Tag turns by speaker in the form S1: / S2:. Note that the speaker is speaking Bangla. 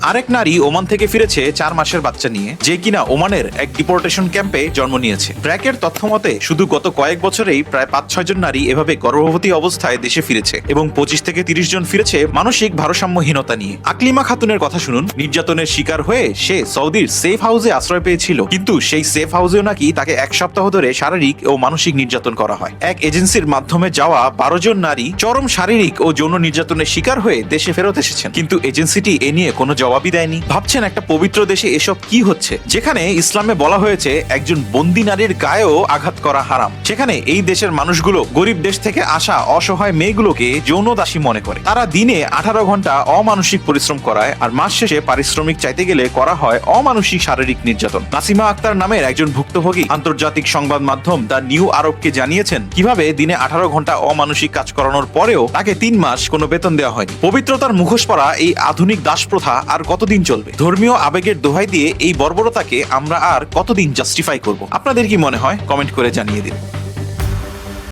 S1: আরেক নারী ওমান থেকে ফিরেছে 4 মাসের বাচ্চা নিয়ে, যে কিনা ওমানের এক ডিপোর্টেশন ক্যাম্পে জন্ম নিয়েছে। ব্র্যাকের তথ্য মতে শুধু গত কয়েক বছরেই প্রায় 5-6 জন নারী এভাবে গর্ভবতী অবস্থায় দেশে ফিরেছে এবং 25 থেকে 30 জন ফিরেছে মানসিক ভারসাম্যহীনতা নিয়ে। আকলিমা খাতুনের কথা শুনুন। নির্যাতনের শিকার হয়ে সে সৌদির সেফ হাউসে আশ্রয় পেয়েছিল, কিন্তু সেই সেফ হাউসেও নাকি তাকে 1 সপ্তাহ ধরে শারীরিক ও মানসিক নির্যাতন করা হয়। এক এজেন্সির মাধ্যমে যাওয়া 12 জন নারী চরম শারীরিক ও যৌন নির্যাতনের শিকার হয়ে দেশে ফেরত এসেছেন, কিন্তু এজেন্সিটি এ নিয়ে কোনো জবাবই দেয়নি। ভাবছেন একটা পবিত্র দেশে এসব কি হচ্ছে, যেখানে ইসলামে বলা হয়েছে একজন বন্দী নারীর গায়েও আঘাত করা হারাম, সেখানে এই দেশের মানুষগুলো গরিব দেশ থেকে আসা অসহায় মেয়েগুলোকে যৌন দাসী মনে করে। তারা দিনে 18 ঘন্টা অমানসিক পরিশ্রম করায়, আর মাস শেষে পারিশ্রমিক চাইতে গেলে করা হয় অমানসিক শারীরিক নির্যাতন। নাসিমা আক্তার নামের একজন ভুক্তভোগী আন্তর্জাতিক সংবাদ মাধ্যম দ্য নিউ আরবকে জানিয়েছেন কিভাবে দিনে 18 ঘন্টা অমানসিক কাজ করানোর পরেও তাকে 3 মাস কোনো বেতন দেওয়া হয়নি। পবিত্রতার মুখোশ পরা এই আধুনিক দাস প্রথা আর কতদিন চলবে? ধর্মীয় আবেগের দোহাই দিয়ে এই বর্বরতাকে আমরা আর কতদিন জাস্টিফাই করব? আপনাদের কি মনে হয়? কমেন্ট করে জানিয়ে দিন।